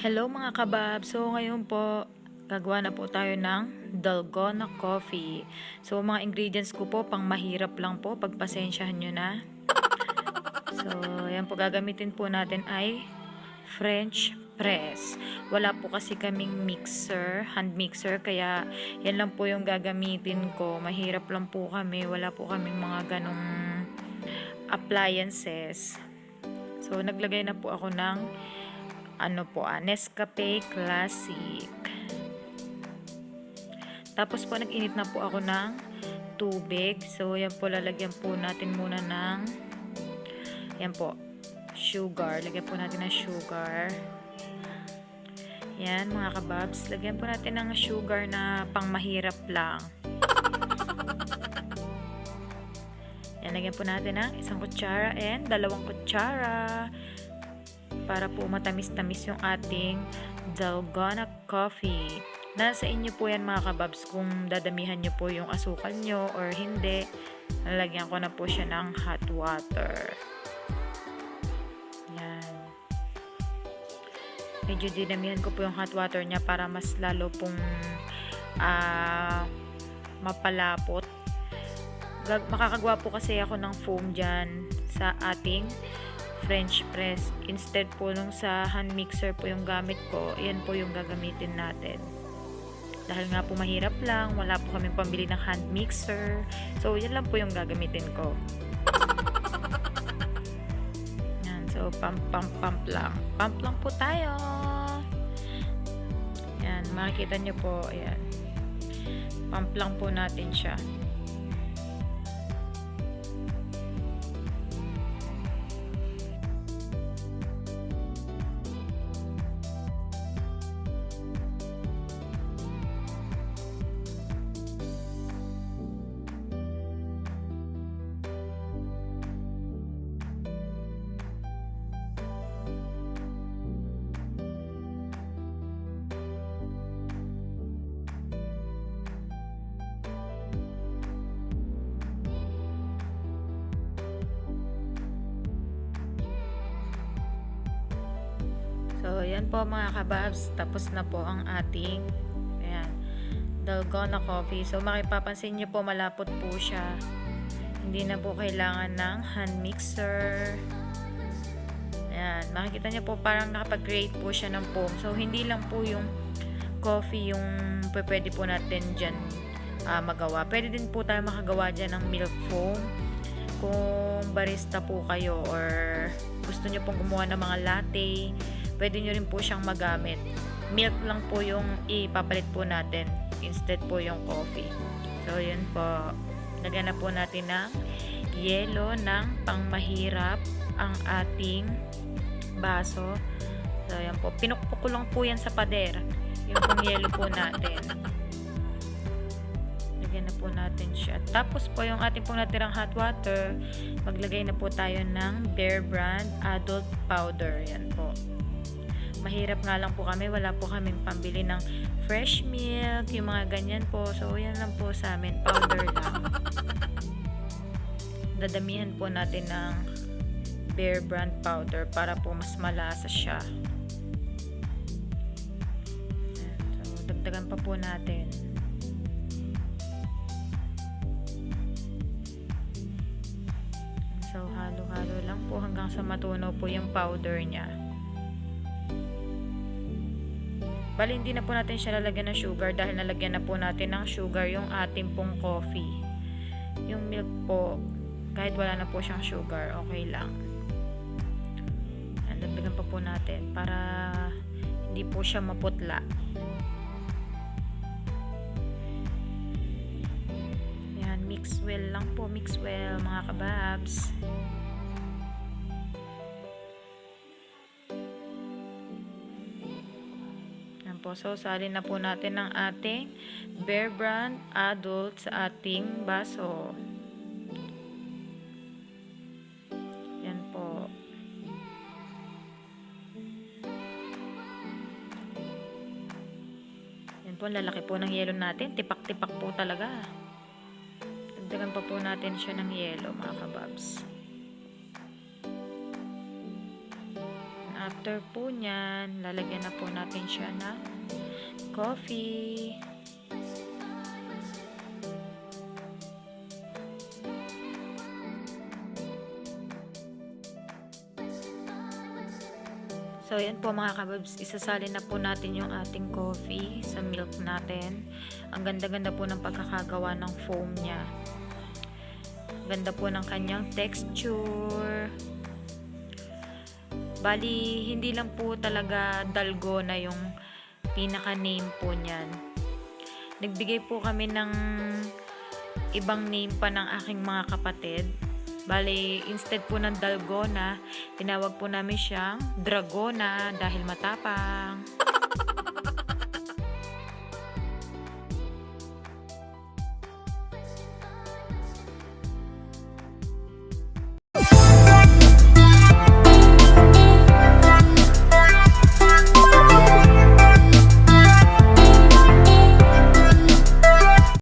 Hello mga kabab! So ngayon po, gagawa na po tayo ng Dalgona Coffee. So mga ingredients ko po, pang mahirap lang po, pagpasensyahan nyo na. So yan po, gagamitin po natin ay French press. Wala po kasi kaming mixer, hand mixer, kaya yan lang po yung gagamitin ko. Mahirap lang po kami, wala po kaming mga ganong appliances. So naglagay na po ako ng Nescafe Classic. Tapos po nag-init na po ako ng tubig. So yan po, lalagyan po natin muna ng yan po, sugar. Lagyan po natin ng sugar. Yan mga kababs, lagyan po natin ng sugar na pang mahirap lang. Yan, lagyan po natin ng 1 kutsara and 2 kutsara para po matamis-tamis yung ating Dalgona Coffee. Nasa inyo po yan mga kababs kung dadamihan nyo po yung asukal nyo or hindi. Lalagyan ko na po siya ng hot water. Yan. Medyo dinamihan ko po yung hot water niya para mas lalo pong mapalapot. Makakagawa po kasi ako ng foam dyan sa ating French press. Instead po nung sa hand mixer po yung gamit ko, yan po yung gagamitin natin. Dahil nga po mahirap lang, wala po kami pambili ng hand mixer. So, yan lang po yung gagamitin ko. Yan. So, pump lang. Pump lang po tayo. Yan. Makikita nyo po. Ayan. Pump lang po natin siya. So, yan po mga kababs. Tapos na po ang ating Dalgona Coffee. So, makipapansin nyo po, malapot po siya. Hindi na po kailangan ng hand mixer. Ayan. Makikita nyo po, parang nakapag-create po siya ng foam. So, hindi lang po yung coffee yung pwede po natin dyan magawa. Pwede din po tayo makagawa dyan ng milk foam. Kung barista po kayo or gusto nyo pong gumawa ng mga latte, pwede nyo rin po siyang magamit. Milk lang po yung ipapalit po natin instead po yung coffee. So, yun po. Lagyan na po natin ng yelo ng pangmahirap ang ating baso. So, yan po. Pinukpok ko lang po yan sa pader. Yung pang yelo po natin. Lagyan na po natin siya. Tapos po, yung ating pong natirang hot water, maglagay na po tayo ng Bear Brand Adult Powder. Yan po. Mahirap nga lang po kami, wala po kaming pambili ng fresh milk, yung mga ganyan po. So, yan lang po sa amin, powder lang. Dadamihan po natin ng Bear Brand powder para po mas malasa siya. So, dagdagan pa po natin. So, halo-halo lang po hanggang sa matunaw po yung powder niya. Bali, hindi na po natin siya lalagyan ng sugar dahil nalagyan na po natin ng sugar yung ating pong coffee. Yung milk po, kahit wala na po siyang sugar, okay lang. Yan, dagdagan pa po natin para hindi po siya maputla. Yan, mix well lang po, mix well mga kababs. So, salin na po natin ng ating Bear Brand Adult sa ating baso. Yan po. Yan po, lalaki po ng yelo natin. Tipak-tipak po talaga. Dagdagan pa po natin siya ng yelo, mga kababs. After po nyan, lalagyan na po natin siya ng coffee. So, yan po mga kababs, isasalin na po natin yung ating coffee sa milk natin. Ang ganda-ganda po ng pagkakagawa ng foam niya. Ganda po ng kanyang texture. Bali, hindi lang po talaga Dalgona yung pinaka-name po niyan. Nagbigay po kami ng ibang name pa ng aking mga kapatid. Bali, instead po ng Dalgona, tinawag po namin siyang Dragona dahil matapang.